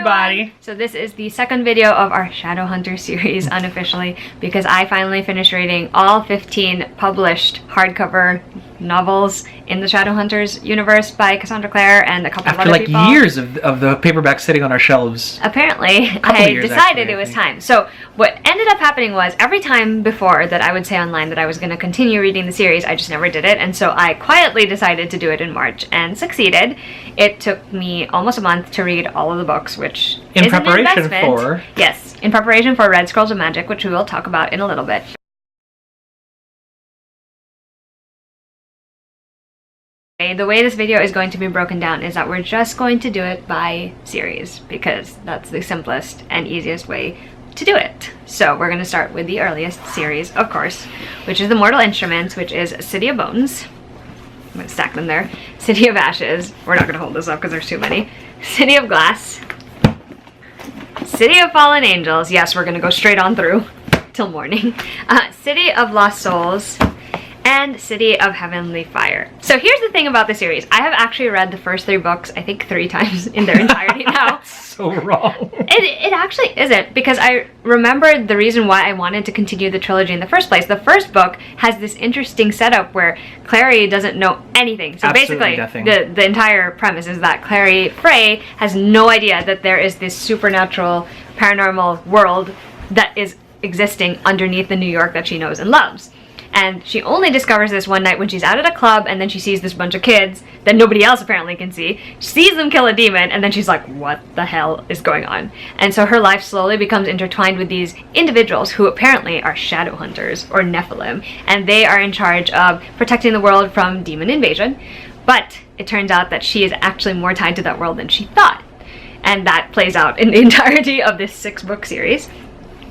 everybody. So this is the second video of our Shadowhunter series unofficially because I finally finished reading all 15 published hardcover novels in the Shadowhunters universe by Cassandra Clare and a couple of other people. After years of the paperback sitting on our shelves. Apparently, I decided it was time. So what ended up happening was every time before that I would say online that I was going to continue reading the series, I just never did it. And so I quietly decided to do it in March and succeeded. It took me almost a month to read all of the books, which in is preparation an investment. for... Yes, in preparation for Red Scrolls of Magic, which we will talk about in a little bit. The way this video is going to be broken down is that we're just going to do it by series because that's the simplest and easiest way to do it. So we're going to start with the earliest series, of course, which is the Mortal Instruments, which is City of Bones. I'm going to stack them there. City of Ashes. We're not going to hold this up because there's too many. City of Glass. City of Fallen Angels. Yes, we're going to go straight on through till morning. City of Lost Souls. And City of Heavenly Fire. So here's the thing about the series. I have actually read the first 3 books, I think 3 times in their entirety now. So wrong. It actually isn't, because I remembered the reason why I wanted to continue the trilogy in the first place. The first book has this interesting setup where Clary doesn't know anything. So Absolutely basically, nothing. the entire premise is that Clary Frey has no idea that there is this supernatural, paranormal world that is existing underneath the New York that she knows and loves. And she only discovers this one night when she's out at a club, and then she sees this bunch of kids that nobody else apparently can see. She sees them kill a demon, and then she's like, what the hell is going on? And so her life slowly becomes intertwined with these individuals who apparently are Shadowhunters, or Nephilim, and they are in charge of protecting the world from demon invasion. But it turns out that she is actually more tied to that world than she thought. And that plays out in the entirety of this 6-book series.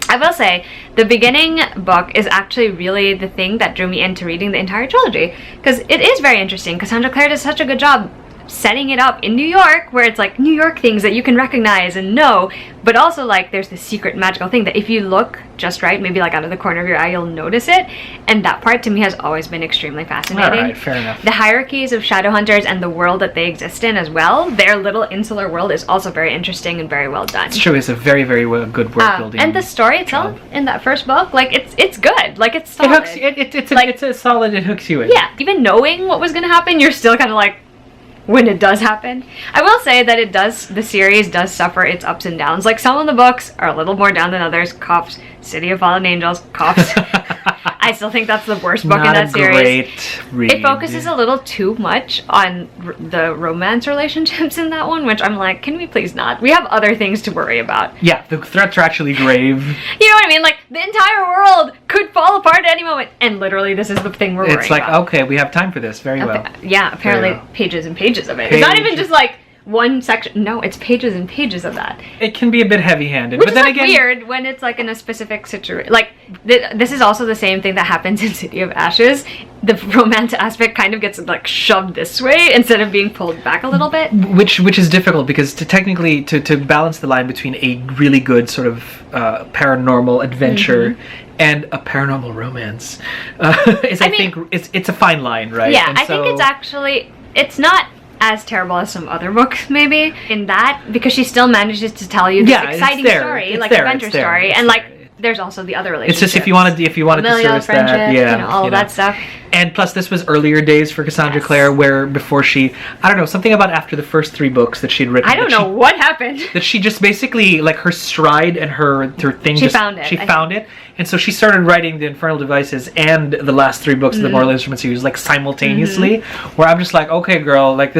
I will say, the beginning book is actually really the thing that drew me into reading the entire trilogy, because it is very interesting. Cassandra Clare does such a good job setting it up in New York, where it's like New York things that you can recognize and know, but also like there's this secret magical thing that if you look just right, maybe like out of the corner of your eye, you'll notice it. And that part to me has always been extremely fascinating. All right, fair enough. The hierarchies of Shadowhunters and the world that they exist in as well, their little insular world is also very interesting and very well done. It's true, it's a very, very good world building. And the story itself in that first book, like it's good. Like it's solid. It's a solid, it hooks you in. Yeah, even knowing what was going to happen, you're still kind of like, when it does happen. I will say that the series does suffer its ups and downs. Like some of the books are a little more down than others. Cops, City of Fallen Angels, Cops. I still think that's the worst book in that series. Great read. It focuses a little too much on the romance relationships in that one, which I'm like, can we please not? We have other things to worry about. Yeah, the threats are actually grave. You know what I mean? Like, the entire world could fall apart at any moment, and literally this is the thing we're worrying about. It's like, okay, we have time for this. Very well. Yeah, apparently pages and pages of it. It's not even just like one section. No, it's pages and pages of that. It can be a bit heavy-handed, but then is like again, weird when it's like in a specific situation. Like this is also the same thing that happens in City of Ashes. The romance aspect kind of gets like shoved this way instead of being pulled back a little bit. Which is difficult because technically to balance the line between a really good sort of paranormal adventure and a paranormal romance I think it's a fine line, right? Yeah, I think it's not as terrible as some other books, maybe, in that, because she still manages to tell you this exciting story, like adventure story, and like there's also the other relationships. It's just if you wanted to service that, you know, all of that stuff. And plus, this was earlier days for Cassandra Clare, where before she, I don't know, something about after the first 3 books that she'd written. I don't know what happened. That she just basically, like, her stride and her thing. She found it. And so she started writing the Infernal Devices and the last 3 books of the Mortal Instruments series, like, simultaneously. Where I'm just like, okay, girl, like,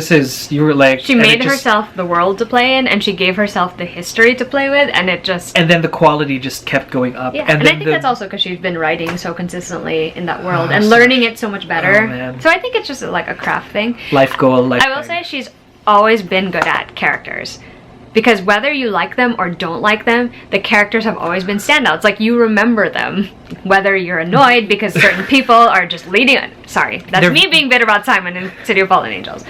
you were like... She made herself the world to play in, and she gave herself the history to play with, and it just... And then the quality just kept going up. Yeah, and I think that's also because she's been writing so consistently in that world and learning it so much better. So I think it's just like a craft thing. Life goal, I will say she's always been good at characters. Because whether you like them or don't like them, the characters have always been standouts. Like, you remember them. Whether you're annoyed because certain people are just leading Sorry, that's me being bitter about Simon in City of Fallen Angels.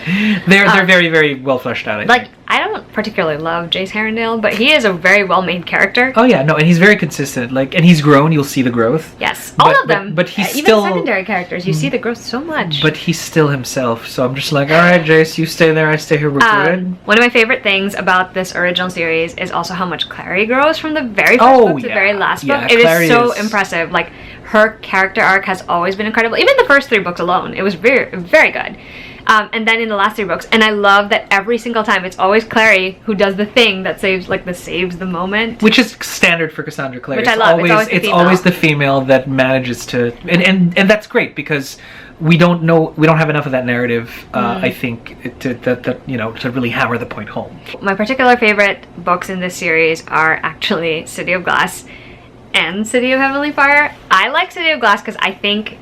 They're very, very well fleshed out. I don't particularly love Jace Herondale, but he is a very well-made character. Oh yeah, no, and he's very consistent. And he's grown. You'll see the growth. Yes, all of them. But he's even still secondary characters. You see the growth so much. But he's still himself. So I'm just like, all right, Jace, you stay there. I stay here. We're good. One of my favorite things about this original series is also how much Clary grows from the very first book to the very last book. It is so impressive. Her character arc has always been incredible. Even the first 3 books alone, it was very, very good. And then in the last 3 books, and I love that every single time it's always Clary who does the thing that saves the moment, which is standard for Cassandra Clare. Which I love. It's always the female that manages to, and that's great because we don't have enough of that narrative. I think to really hammer the point home. My particular favorite books in this series are actually City of Glass and City of Heavenly Fire. I like City of Glass because I think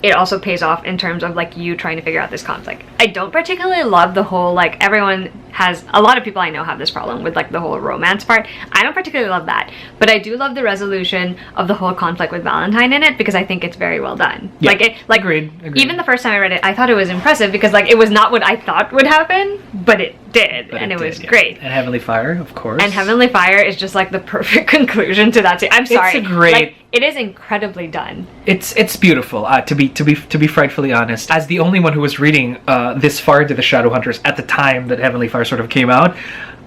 it also pays off in terms of you trying to figure out this conflict. I don't particularly love the whole everyone has, a lot of people I know have this problem with the whole romance part. I don't particularly love that, but I do love the resolution of the whole conflict with Valentine in it because I think it's very well done. Yeah. Agreed. Even the first time I read it, I thought it was impressive because it was not what I thought would happen, but it did, and it was great. And Heavenly Fire, of course. And Heavenly Fire is just the perfect conclusion to that. I'm sorry. It's a great. It is incredibly done. It's beautiful. To be frightfully honest, as the only one who was reading this far into the Shadowhunters at the time that Heavenly Fire sort of came out,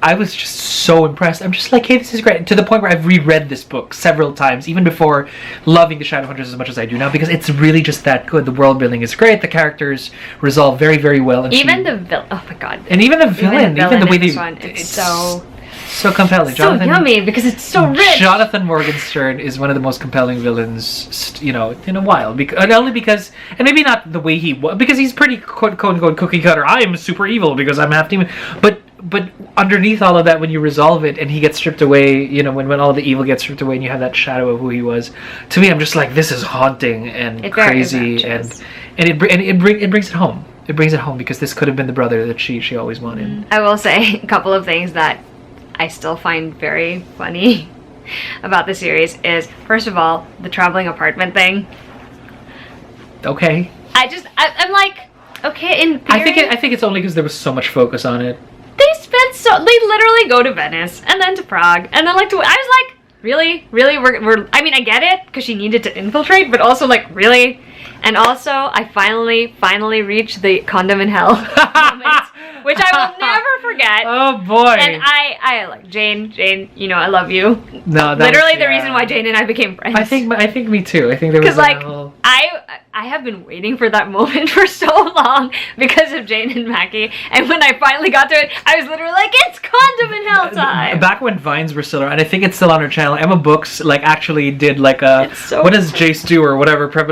I was just so impressed. I'm just like, hey, this is great. To the point where I've reread this book several times, even before loving the Shadowhunters as much as I do now, because it's really just that good. The world building is great. The characters resolve very, very well. And even the villain. Oh my god. And even the villain. Even the way they. It's so compelling. So yummy because it's so rich. Jonathan Morgenstern is one of the most compelling villains, in a while. Only because, and maybe not the way he was, because he's pretty quote unquote cookie cutter. I am super evil because I'm half demon. But underneath all of that, when you resolve it and he gets stripped away, when all the evil gets stripped away and you have that shadow of who he was, to me, I'm just like, this is haunting and crazy, and it brings it home. It brings it home because this could have been the brother that she always wanted. I will say a couple of things that I still find very funny about the series is, first of all, the traveling apartment thing. Okay. I'm like, okay, in theory, I think it's only because there was so much focus on it. They literally go to Venice and then to Prague and then I was like, really we're I mean, I get it because she needed to infiltrate, but also really. And also I finally reached the condom in hell moment, which I will never forget. Oh boy. And I like Jane, I love you. No, literally the reason why Jane and I became friends. I think me too. I think there was because I have been waiting for that moment for so long because of Jane and Macky, and when I finally got to it, I was literally like, it's condom in hell time. Back when Vines were still around, and I think it's still on her channel, Emma Books actually did what does Jace do or whatever. How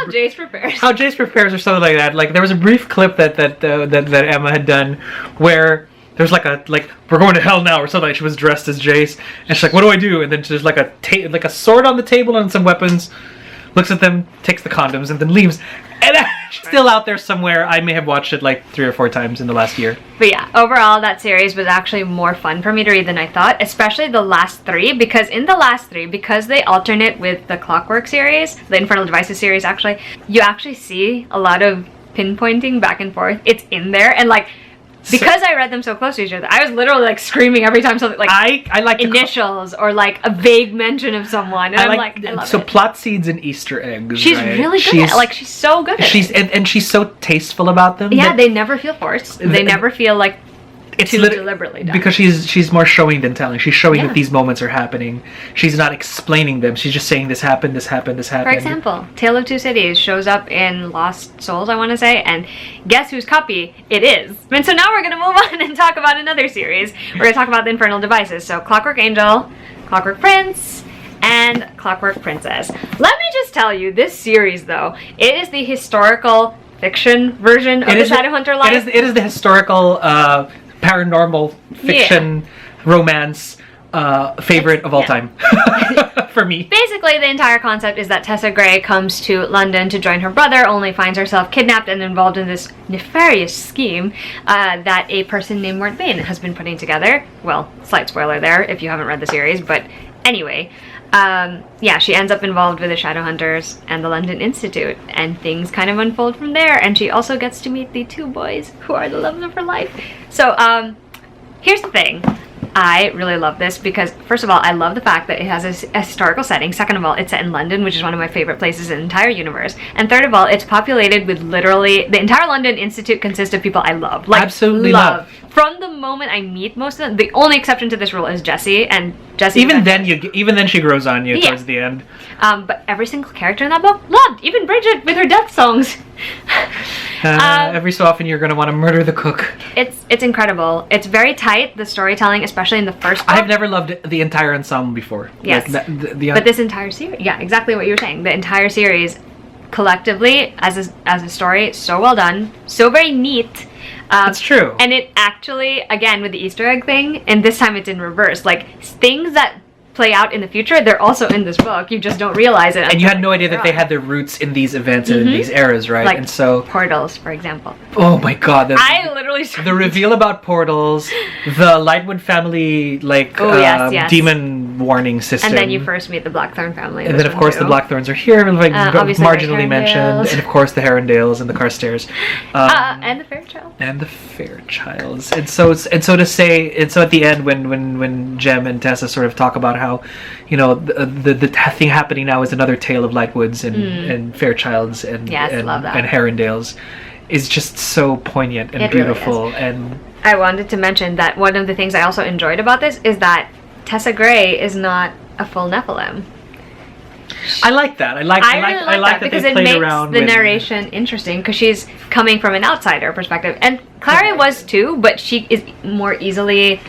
Jace prepares or something like that. There was a brief clip that Emma had done where there's we're going to hell now or something. She was dressed as Jace and she's like, what do I do? And then there's a sword on the table and some weapons, looks at them, takes the condoms, and then leaves. And it's still out there somewhere. I may have watched it 3 or 4 times in the last year. But yeah, overall that series was actually more fun for me to read than I thought, especially the last 3, because in the last 3, because they alternate with the Clockwork series, the Infernal Devices series actually, you actually see a lot of pinpointing back and forth. It's in there, and because I read them so close to each other, I was literally screaming every time something I like initials or a vague mention of someone, and I love so it. Plot seeds and Easter eggs. She's really good at she's so good at it. And she's so tasteful about them. Yeah, they never feel forced. They never feel it's too deliberately done. Because she's more showing than telling. She's showing that these moments are happening. She's not explaining them. She's just saying this happened, this happened, this happened. For example, Tale of Two Cities shows up in Lost Souls, I want to say, and guess whose copy it is? And so now we're going to move on and talk about another series. We're going to talk about the Infernal Devices. So Clockwork Angel, Clockwork Prince, and Clockwork Princess. Let me just tell you, this series, though, it is the historical fiction version of the Shadowhunter life. It is the historical paranormal fiction romance favorite of all time for me. Basically, the entire concept is that Tessa Gray comes to London to join her brother, only finds herself kidnapped and involved in this nefarious scheme that a person named Bane has been putting together. Well, slight spoiler there if you haven't read the series, but Anyway, yeah, she ends up involved with the Shadowhunters and the London Institute, and things kind of unfold from there, and she also gets to meet the two boys who are the loves of her life. So, here's the thing. I really love this because, first of all, I love the fact that it has a historical setting. Second of all, it's set in London, which is one of my favorite places in the entire universe. And third of all, it's populated with literally... The entire London Institute consists of people I love. Like, absolutely love. From the moment I meet most of them, the only exception to this rule is Jessie, and Jessie... Even then she grows on you towards the end. But every single character in that book, loved! Even Bridget with her death songs. Every so often you're going to want to murder the cook. It's incredible. It's very tight, the storytelling, especially in the first book. I've never loved the entire ensemble before. Yes. Like but this entire series, yeah, exactly what you were saying. The entire series, collectively, as a story, so well done, so very neat. That's true. And it actually, again, with the Easter egg thing, and this time it's in reverse. Like, things that play out in the future, they're also in this book. You just don't realize it. And you had no idea that they had their roots in these events and in these eras, right? Like and so portals, for example. Oh my god. I literally the reveal about portals, the Lightwood family, like, yes. demon warning system. And then you first meet the Blackthorn family. And then, of course, the Blackthorns are here, like, marginally the mentioned. And, of course, the Herondales and the Carstairs. And the Fairchild. And the Fairchilds. And so at the end, when Jem and Tessa sort of talk about how, you know, the thing happening now is another tale of Lightwoods and Fairchilds and Herondales, is just so poignant and beautiful. Really and I wanted to mention that one of the things I also enjoyed about this is that Tessa Gray is not a full Nephilim. I like that. I like that because they it played makes around the with narration interesting, because she's coming from an outsider perspective, and Clary was too, but she is more easily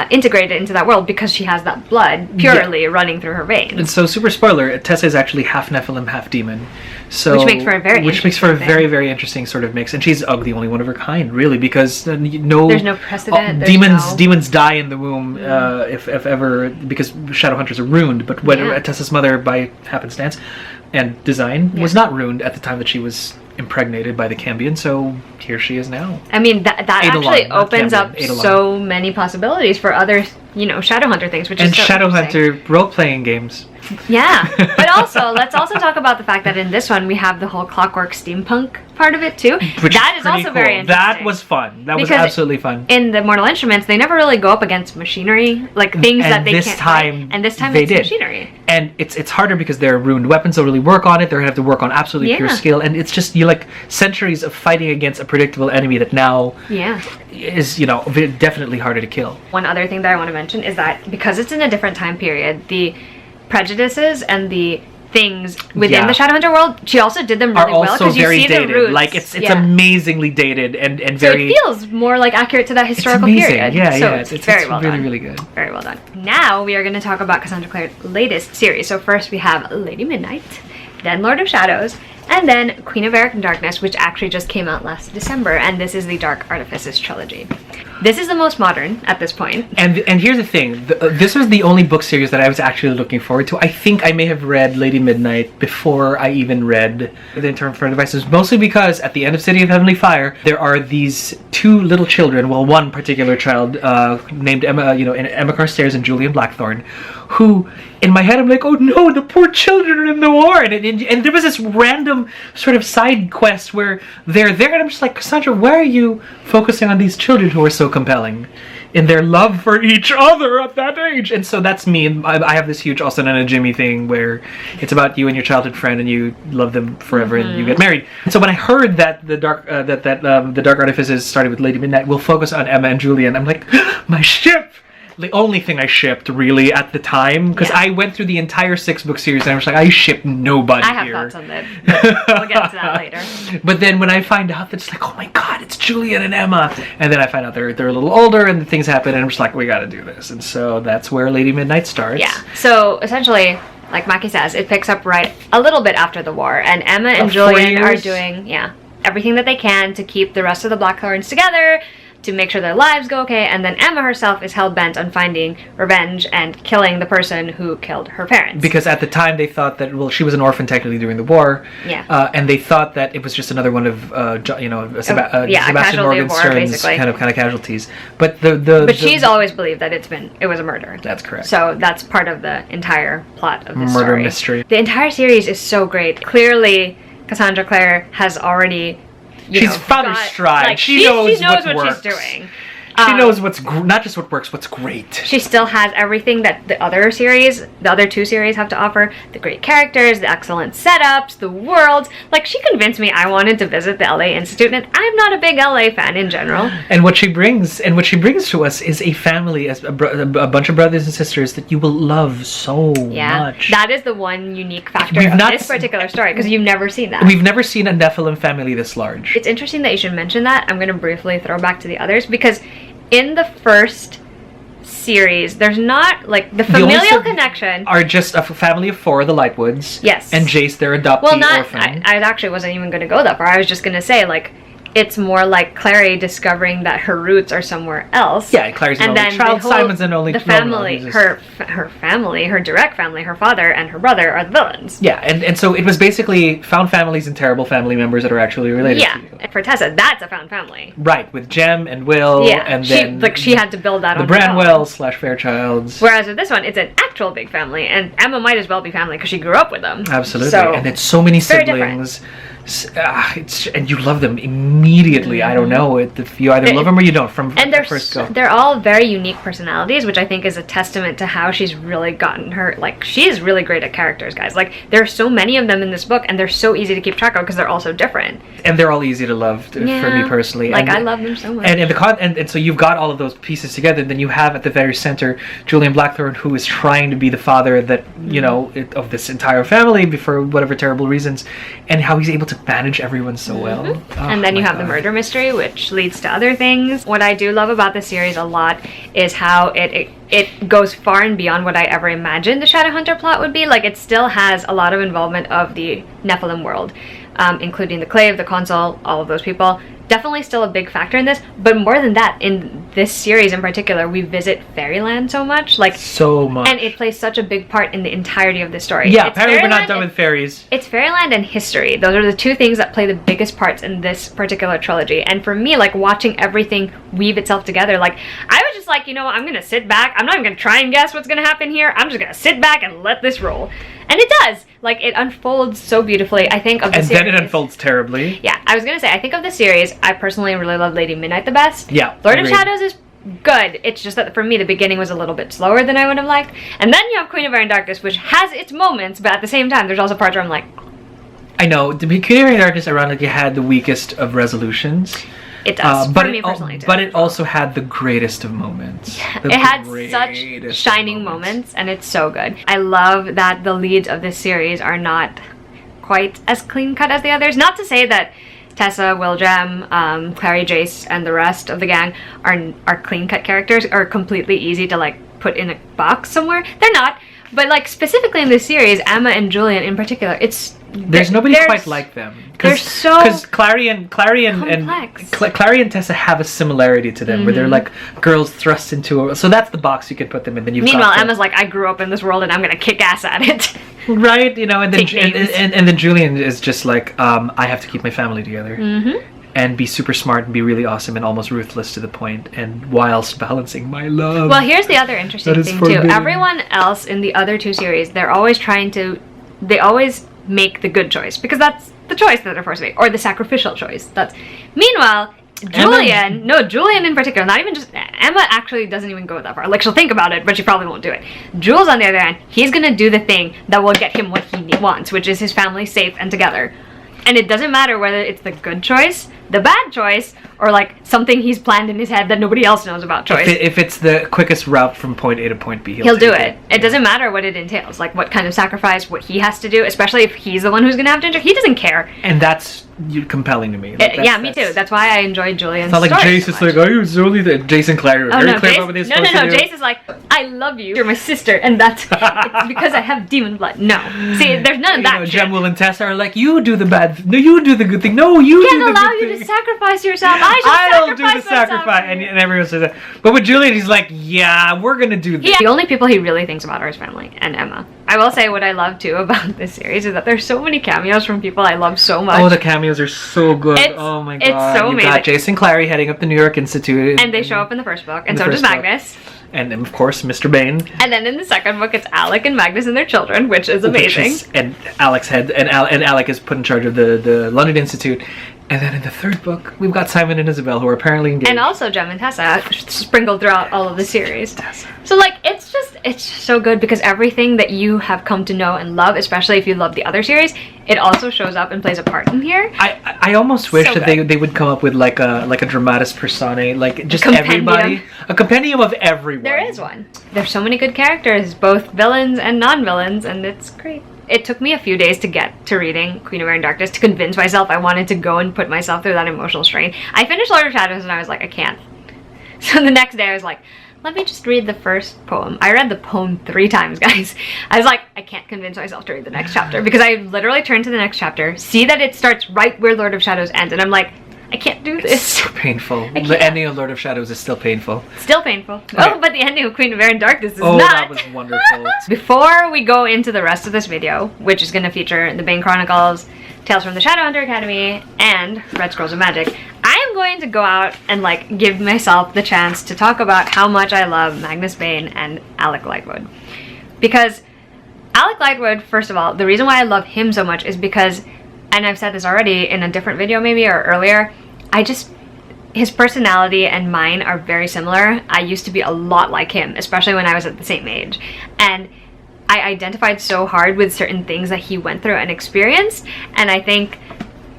integrated into that world because she has that blood purely running through her veins. And so, super spoiler, Tessa is actually half Nephilim, half demon. So, which makes for a very very interesting sort of mix. And she's the only one of her kind, really, because there's no precedent. Demons die in the womb if ever, because Shadowhunters are ruined. But when Tessa's mother, by happenstance and design, was not ruined at the time that she was impregnated by the Cambion, so here she is now. I mean, that actually opens up so many possibilities for other, you know, Shadowhunter things, which is so Shadowhunter role-playing games. Yeah, but also, let's also talk about the fact that in this one we have the whole clockwork steampunk part of it too. That is also very interesting. That was fun. That was absolutely fun. In the Mortal Instruments, they never really go up against machinery, like things that they can't fight. And this time it's machinery. And it's harder because they're ruined weapons don't really work on it. They're going to have to work on absolutely pure skill. And it's just, you like centuries of fighting against a predictable enemy that now is, you know, definitely harder to kill. One other thing that I want to mention is that because it's in a different time period, the prejudices and the things within the Shadowhunter world, she also did them really well, because you see dated. the roots. Like it's amazingly dated and so very. It feels more like accurate to that historical period. Yeah, it's very well done. Really good. Very well done. Now we are going to talk about Cassandra Clare's latest series. So first we have Lady Midnight, then Lord of Shadows, and then Queen of Eric and Darkness, which actually just came out last December, and this is the Dark Artifices trilogy. This is the most modern at this point. And here's the thing. This was the only book series that I was actually looking forward to. I think I may have read Lady Midnight before I even read the Infernal Devices, mostly because at the end of City of Heavenly Fire, there are these two little children, well, one particular child named Emma, Emma Carstairs and Julian Blackthorn, who, in my head, I'm like, oh no, the poor children are in the war. And there was this random sort of side quest where they're there, and I'm just like, Cassandra, why are you focusing on these children who are so compelling in their love for each other at that age? And so that's me. I have this huge Austin and a Jimmy thing where it's about you and your childhood friend, and you love them forever, and you get married. And so when I heard that the Dark Artifices started with Lady Midnight, will focus on Emma and Julian, I'm like, my ship! The only thing I shipped, really, at the time, because I went through the entire 6-book series, and I was like, I ship nobody here. I have thoughts on that, but we'll get to that later. But then when I find out, it's like, oh my god, it's Julian and Emma. And then I find out they're a little older, and things happen, and I'm just like, we gotta do this. And so that's where Lady Midnight starts. Yeah, so essentially, like Macky says, it picks up right a little bit after the war, and Emma and Julian are doing, everything that they can to keep the rest of the Blackthorns together, to make sure their lives go okay, and then Emma herself is hell-bent on finding revenge and killing the person who killed her parents. Because at the time they thought that, well, she was an orphan technically during the war, and they thought that it was just another one of Sebastian Morgenstern's kind of casualties. But she's always believed that it was a murder. That's correct. So that's part of the entire plot of the murder mystery. The entire series is so great. Clearly, Cassandra Clare has already she's found her stride. Like, she knows what she's doing. She knows what's not just what works, what's great. She still has everything that the other two series have to offer. The great characters, the excellent setups, the worlds. Like, she convinced me I wanted to visit the LA Institute, and I'm not a big LA fan in general. And what she brings to us is a family, a bunch of brothers and sisters that you will love so much. That is the one unique factor of this particular story, because you've never seen that. We've never seen a Nephilim family this large. It's interesting that you should mention that. I'm going to briefly throw back to the others, because in the first series, there's not, like, the familial connection. Are just a family of 4, the Lightwoods. Yes. And Jace, their adoptee orphan. I actually wasn't even going to go that far. I was just going to say, like, it's more like Clary discovering that her roots are somewhere else. Yeah, Clary's an only child. Simon's an only child. The family, her family, her direct family, her father and her brother are the villains. Yeah, and so it was basically found families and terrible family members that are actually related to you. Yeah, for Tessa, that's a found family. Right, with Jem and Will, and then she had to build that on the Branwell/Fairchilds. Whereas with this one, it's an actual big family, and Emma might as well be family because she grew up with them. Absolutely, and it's so many siblings. And you love them immediately. I don't know if you either love them or you don't from first go. They're all very unique personalities, which I think is a testament to how she's really gotten her. Like, she is really great at characters, guys. Like, there are so many of them in this book, and they're so easy to keep track of because they're all so different. And they're all easy to love for me personally. Like, I love them so much. And so you've got all of those pieces together. And then you have at the very center Julian Blackthorne, who is trying to be the father that of this entire family for whatever terrible reasons, and how he's able to manage everyone so well. And then you have the murder mystery, which leads to other things. What I do love about this series a lot is how it goes far and beyond what I ever imagined the Shadowhunter plot would be. Like, it still has a lot of involvement of the Nephilim world, including the Clave, the Consul, all of those people. Definitely still a big factor in this, but more than that, in this series in particular, we visit Fairyland so much. So much. And it plays such a big part in the entirety of the story. Yeah, apparently we're not done with fairies. It's Fairyland and history. Those are the two things that play the biggest parts in this particular trilogy. And for me, like, watching everything weave itself together, like, I was just like, I'm going to sit back. I'm not even going to try and guess what's going to happen here. I'm just going to sit back and let this roll. And it does. Like, it unfolds so beautifully. I think of the series. And then it unfolds terribly. Yeah, I was going to say, I think of the series, I personally really love Lady Midnight the best. Yeah, Lord of Shadows is good. It's just that for me, the beginning was a little bit slower than I would have liked. And then you have Queen of Iron Darkness, which has its moments, but at the same time, there's also parts where I'm like... I know. The Queen of Iron Darkness, ironically, had the weakest of resolutions. It does, for me personally, too. But it also had the greatest of moments. It had such shining moments, and it's so good. I love that the leads of this series are not quite as clean-cut as the others. Not to say that Tessa, Will, Jem, Clary, Jace, and the rest of the gang are clean-cut characters, or completely easy to, like, put in a box somewhere. They're not. But, like, specifically in this series, Emma and Julian in particular, there's nobody quite like them. Because Clary and Tessa have a similarity to them, where they're like girls thrust into so that's the box you could put them in. Then meanwhile, Emma's like, I grew up in this world and I'm gonna kick ass at it. Right, and then Julian is just like, I have to keep my family together. And be super smart and be really awesome and almost ruthless to the point, and whilst balancing my love. Well, here's the other interesting thing too. Everyone else in the other two series, they always make the good choice, because that's the choice that they're forced to make, or the sacrificial choice. Meanwhile, Julian in particular, not even just Emma, actually doesn't even go that far. Like, she'll think about it, but she probably won't do it. Jules, on the other hand, he's gonna do the thing that will get him what he wants, which is his family safe and together. And it doesn't matter whether it's the good choice, the bad choice, or like something he's planned in his head that nobody else knows about choice. If it's the quickest route from point A to point B, he'll do it. It doesn't matter what it entails, like what kind of sacrifice, what he has to do, especially if he's the one who's going to have to enter. He doesn't care. And that's compelling to me. Like, me too. That's why I enjoy Julian's story. It's not like Jace is like, it's only that Jason Clare. Oh, no, Jace is like, I love you. You're my sister, and that's it's because I have demon blood. No. See, there's none of that shit. Jem, Will, and Tessa are like, you do the bad, no, you do the good thing. No, you do the good thing. Can't allow you just sacrifice yourself. I don't do the sacrifice. And everyone says that. But with Julian, he's like, yeah, we're going to do this. Yeah. The only people he really thinks about are his family and Emma. I will say what I love, too, about this series is that there's so many cameos from people I love so much. Oh, the cameos are so good. Oh, my God. It's so amazing. You got Jason Clary heading up the New York Institute. And they show up in the first book. And so does Magnus. And then, of course, Mr. Bane. And then in the second book, it's Alec and Magnus and their children, which is amazing. And Alec's head, and Alec is put in charge of the London Institute. And then in the third book, we've got Simon and Isabel, who are apparently engaged. And also Jem and Tessa sprinkled throughout all of the series. Tessa. So, like, it's so good because everything that you have come to know and love, especially if you love the other series, it also shows up and plays a part in here. I almost wish that they would come up with like a dramatis personae, like just everybody, a compendium of everyone. There is one. There's so many good characters, both villains and non-villains, and it's great. It took me a few days to get to reading Queen of Air and Darkness to convince myself I wanted to go and put myself through that emotional strain. I finished Lord of Shadows and I was like, I can't. So the next day I was like, let me just read the first poem. I read the poem 3 times, guys. I was like, I can't convince myself to read the next chapter because I literally turned to the next chapter, see that it starts right where Lord of Shadows ends, and I'm like, I can't do this. It's so painful. The ending of Lord of Shadows is still painful. Still painful. Okay. Oh, but the ending of Queen of Air and Darkness is not. Oh, that was wonderful. Before we go into the rest of this video, which is going to feature the Bane Chronicles, Tales from the Shadowhunter Academy, and Red Scrolls of Magic, I am going to go out and like give myself the chance to talk about how much I love Magnus Bane and Alec Lightwood. Because Alec Lightwood, first of all, the reason why I love him so much is because, and I've said this already in a different video maybe or earlier, his personality and mine are very similar. I used to be a lot like him, especially when I was at the same age. And I identified so hard with certain things that he went through and experienced, and I think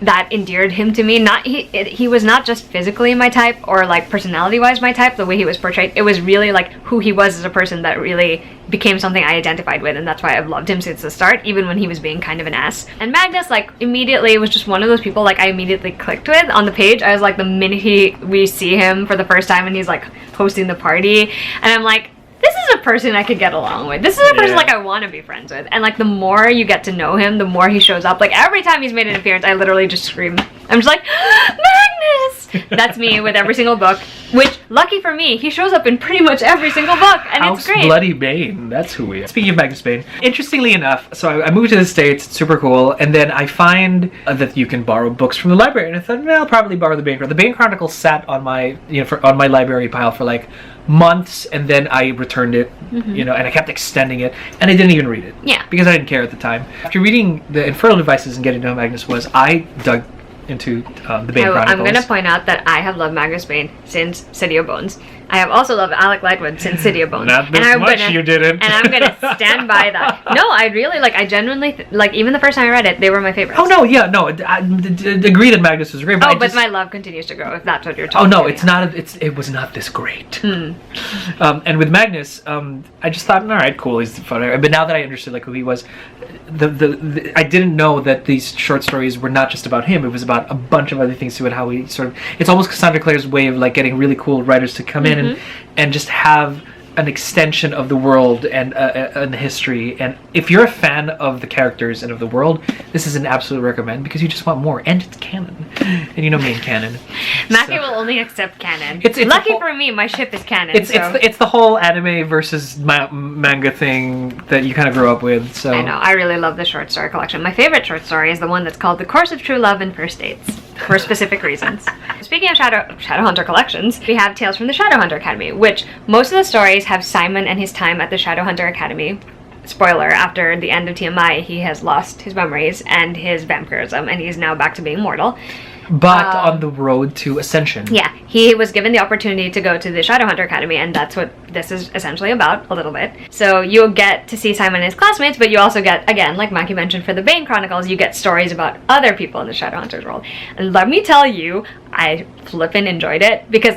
that endeared him to me. He was not just physically my type or like personality-wise my type, the way he was portrayed. It was really like who he was as a person that really became something I identified with, and that's why I've loved him since the start, even when he was being kind of an ass. And Magnus, like, immediately was just one of those people like I immediately clicked with on the page. I was like, the minute we see him for the first time and he's like hosting the party, and I'm like, this is a person I could get along with. This is a person like I want to be friends with. And like the more you get to know him, the more he shows up. Like every time he's made an appearance, I literally just scream. I'm just like, Magnus! That's me with every single book. Which, lucky for me, he shows up in pretty much every single book, and House it's great. Bloody Bane, that's who we are. Speaking of Magnus Bane, interestingly enough, so I moved to the States, it's super cool, and then I find that you can borrow books from the library, and I thought, I'll probably borrow the Bane Chronicles. The Bane Chronicles sat on my, on my library pile for like months, and then I returned it, and I kept extending it, and I didn't even read it. Yeah. Because I didn't care at the time. After reading the Infernal Devices and getting to know Magnus I dug into the Bane Chronicles. I'm going to point out that I have loved Magnus Bane since City of Bones. I have also loved Alec Lightwood since City of Bones. Not this much, you didn't. And I'm going to stand by that. No, I really, I genuinely, even the first time I read it, they were my favorites. Oh, no, yeah, no, I agree that Magnus was great. But my love continues to grow, if that's what you're talking about. Oh, no, it's not, it was not this great. And with Magnus, I just thought, all right, cool, he's fun. But now that I understood, who he was, I didn't know that these short stories were not just about him. It was about a bunch of other things too, and how he sort of, it's almost Cassandra Clare's way of getting really cool writers to come in and just have an extension of the world and the history. And if you're a fan of the characters and of the world, this is an absolute recommend because you just want more, and it's canon. And you know me and canon. Macky will only accept canon. It's lucky for me, my ship is canon. It's the whole anime versus manga thing that you kind of grew up with. So I know. I really love the short story collection. My favorite short story is the one that's called The Course of True Love and First Dates, for specific reasons. Speaking of Shadowhunter collections, we have Tales from the Shadowhunter Academy, which most of the stories have Simon and his time at the Shadowhunter Academy. Spoiler, after the end of TMI, he has lost his memories and his vampirism, and he's now back to being mortal. But on the road to ascension. Yeah, he was given the opportunity to go to the Shadowhunter Academy, and that's what this is essentially about, a little bit. So you'll get to see Simon and his classmates, but you also get, again, like Macky mentioned for the Bane Chronicles, you get stories about other people in the Shadowhunters world. And let me tell you, I flippin' enjoyed it, because,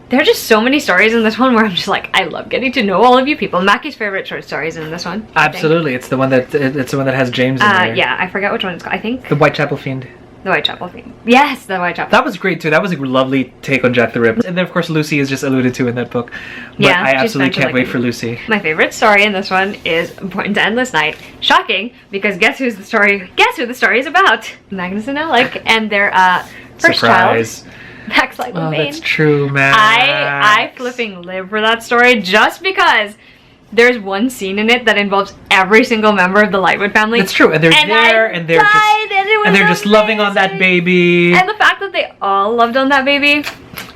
there are just so many stories in this one where I'm just I love getting to know all of you people. Macky's favorite short stories in this one. Absolutely, it's the one that has James in there. Yeah, I forget which one it's called. I think the Whitechapel Fiend. The Whitechapel Fiend. Yes, the Whitechapel. That was great too. That was a lovely take on Jack the Ripper. And then of course Lucy is just alluded to in that book. But yeah, I absolutely can't wait for Lucy. My favorite story in this one is Born to Endless Night. Shocking, because guess who the story is about? Magnus and Alec and their Surprise. Backslide with Bane. That's true, man. I flipping live for that story just because there's one scene in it that involves every single member of the Lightwood family. That's true, and they're there, and they're just loving on that baby. And the fact that they all loved on that baby.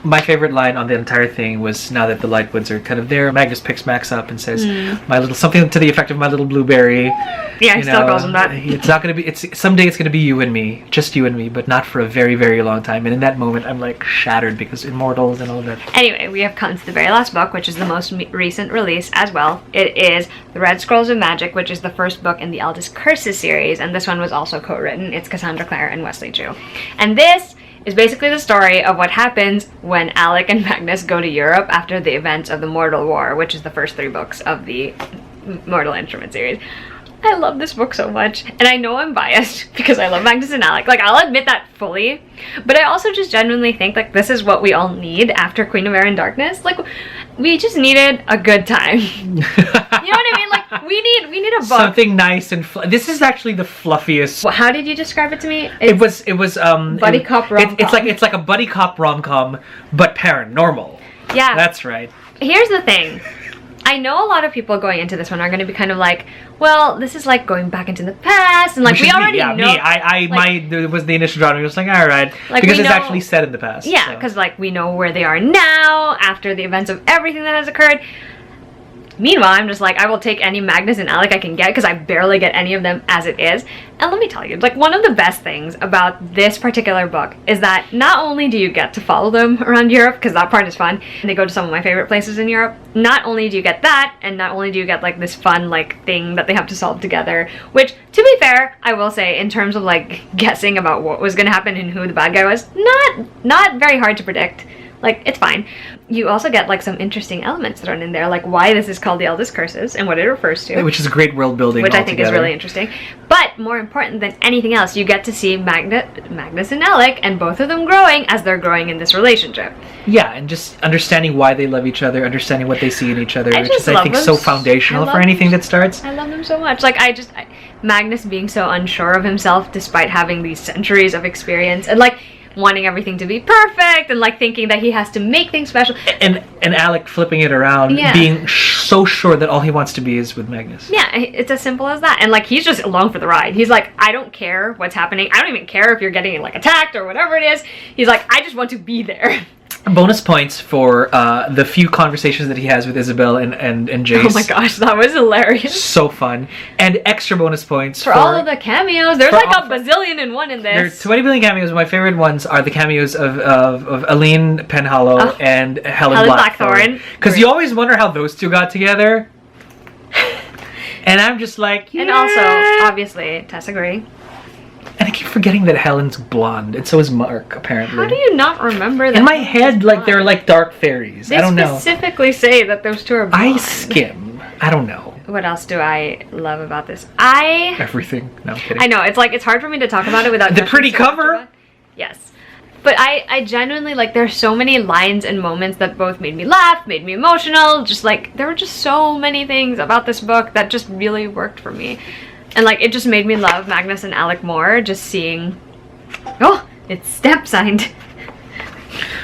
My favorite line on the entire thing was, now that the Lightwoods are kind of there, Magnus picks Max up and says, "My little," something to the effect of "my little blueberry." Yeah, he still calls him that. It's not gonna be. Someday it's gonna be you and me, just you and me, but not for a very, very long time. And in that moment, I'm like shattered because immortals and all of that. Anyway, we have come to the very last book, which is the most recent release as well. It is The Red Scrolls of Magic, which is the first book in the Eldest Curses series, and this one was also co-written. It's Cassandra Clare and Wesley Chu, and this is basically the story of what happens when Alec and Magnus go to Europe after the events of the Mortal War, which is the first 3 books of the Mortal Instrument series. I love this book so much, and I know I'm biased because I love Magnus and Alec. Like, I'll admit that fully, but I also just genuinely think like this is what we all need after Queen of Air and Darkness. Like, we just needed a good time. You know what I mean? Like, we need a book, something nice and this is actually the fluffiest. Well, how did you describe it to me? It was buddy cop rom-com. It's like a buddy cop rom-com, but paranormal. Yeah, that's right. Here's the thing. I know a lot of people going into this one are going to be kind of like, well, this is like going back into the past, and like we already know. There was the initial drawing. I was like, all right, like, because it's actually set in the past. Yeah, because like we know where they are now after the events of everything that has occurred. Meanwhile, I'm just like, I will take any Magnus and Alec I can get because I barely get any of them as it is. And let me tell you, like, one of the best things about this particular book is that not only do you get to follow them around Europe, because that part is fun, and they go to some of my favorite places in Europe, not only do you get that, and not only do you get, like, this fun, like, thing that they have to solve together, which, to be fair, I will say, in terms of, like, guessing about what was going to happen and who the bad guy was, not very hard to predict. Like, it's fine. You also get, like, some interesting elements thrown in there, like why this is called the Eldest Curses and what it refers to. Which is great world building which I think is really interesting. But more important than anything else, you get to see Magnus and Alec, and both of them growing as they're growing in this relationship. Yeah, and just understanding why they love each other, understanding what they see in each other, which is, I think, so foundational for anything that starts. I love them so much. Like, Magnus being so unsure of himself despite having these centuries of experience, and, like, wanting everything to be perfect, and like thinking that he has to make things special, and Alec flipping it around, being so sure that all he wants to be is with Magnus. Yeah, it's as simple as that. And like, he's just along for the ride. He's like, I don't care what's happening, I don't even care if you're getting like attacked or whatever it is. He's like, I just want to be there. Bonus points for the few conversations that he has with Isabel and Jace. Oh my gosh, that was hilarious. So fun. And extra bonus points for all of the cameos. There's like a bazillion and one in this. There's 20 billion cameos. My favorite ones are the cameos of Aline Penhallow and Helen Blackthorne. Because you always wonder how those two got together. And I'm just like, yeah. And also, obviously, Tessa Gray. And I keep forgetting that Helen's blonde, and so is Mark, apparently. How do you not remember that? In my head, like, they're like dark fairies. I don't know. They specifically say that those two are blonde. I skim. I don't know. What else do I love about this? Everything. No, I'm kidding. I know, it's like, it's hard for me to talk about it without... The pretty cover? Yes. But I genuinely, like, there's so many lines and moments that both made me laugh, made me emotional, just like, there were just so many things about this book that just really worked for me. And, like, it just made me love Magnus and Alec more, just seeing... Oh, it's stamp signed.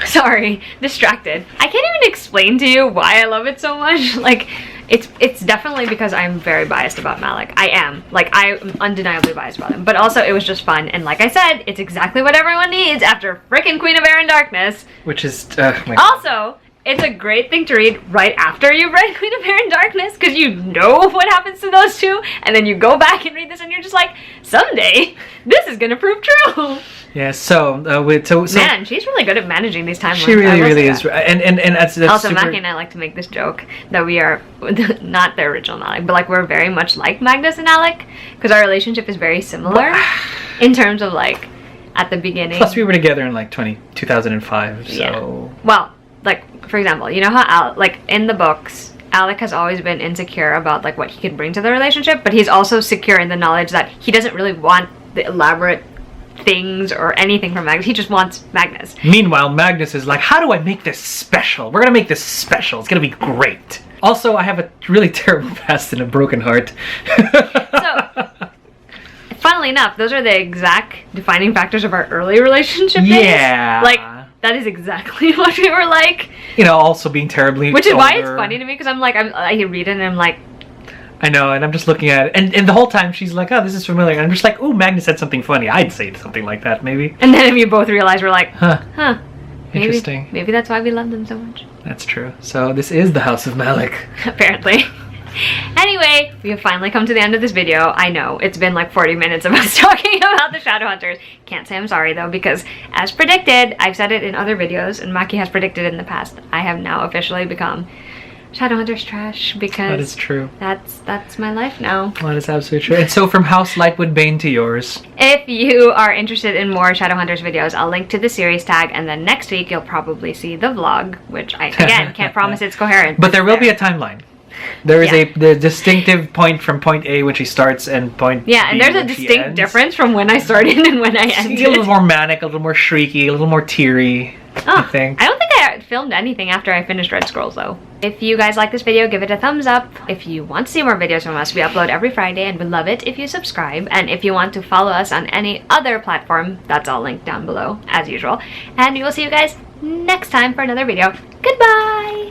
Sorry, distracted. I can't even explain to you why I love it so much. Like, it's definitely because I'm very biased about Malec. I am. Like, I'm undeniably biased about him. But also, it was just fun. And like I said, it's exactly what everyone needs after frickin' Queen of Air and Darkness. Which is... Also... It's a great thing to read right after you've read Queen of Air and Darkness, because you know what happens to those two, and then you go back and read this and you're just like, someday, this is gonna prove true. Yeah, so man, she's really good at managing these timelines. She really is. And that's also, super... Macky and I like to make this joke that we are not the original Malec, but like we're very much like Magnus and Alec, because our relationship is very similar in terms of like at the beginning. Plus, we were together in like 2005, so... Yeah. Well, like, for example, you know how, like, in the books, Alec has always been insecure about, like, what he can bring to the relationship, but he's also secure in the knowledge that he doesn't really want the elaborate things or anything from Magnus. He just wants Magnus. Meanwhile, Magnus is like, how do I make this special? We're gonna make this special. It's gonna be great. Also, I have a really terrible past and a broken heart. So... funnily enough, those are the exact defining factors of our early relationship days. Yeah. Like, that is exactly what we were like. You know, also being terribly Which is older. why it's funny to me, because I read it and I'm like... I know, and I'm just looking at it, and the whole time she's like, oh, this is familiar. And I'm just like, oh, Magnus said something funny. I'd say something like that, maybe. And then you both realize we're like, huh. Interesting. Maybe that's why we love them so much. That's true. So this is the House of Malec. Apparently. Anyway, we have finally come to the end of this video. I know, it's been like 40 minutes of us talking about the Shadowhunters. Can't say I'm sorry though, because as predicted, I've said it in other videos, and Macky has predicted in the past, I have now officially become Shadowhunters trash, because that is true. That's my life now. That is absolutely true. And so from House Lightwood Bane to yours. If you are interested in more Shadowhunters videos, I'll link to the series tag, and then next week you'll probably see the vlog, which I, again, can't promise it's coherent. But there will be a timeline. There is the distinctive point from point A when she starts and point B and there's a distinct difference from when I started and when I ended. A little more manic, a little more shrieky, a little more teary, I think. I don't think I filmed anything after I finished Red Scrolls though. If you guys like this video, give it a thumbs up. If you want to see more videos from us, we upload every Friday and we'd love it if you subscribe. And if you want to follow us on any other platform, that's all linked down below as usual. And we will see you guys next time for another video. Goodbye!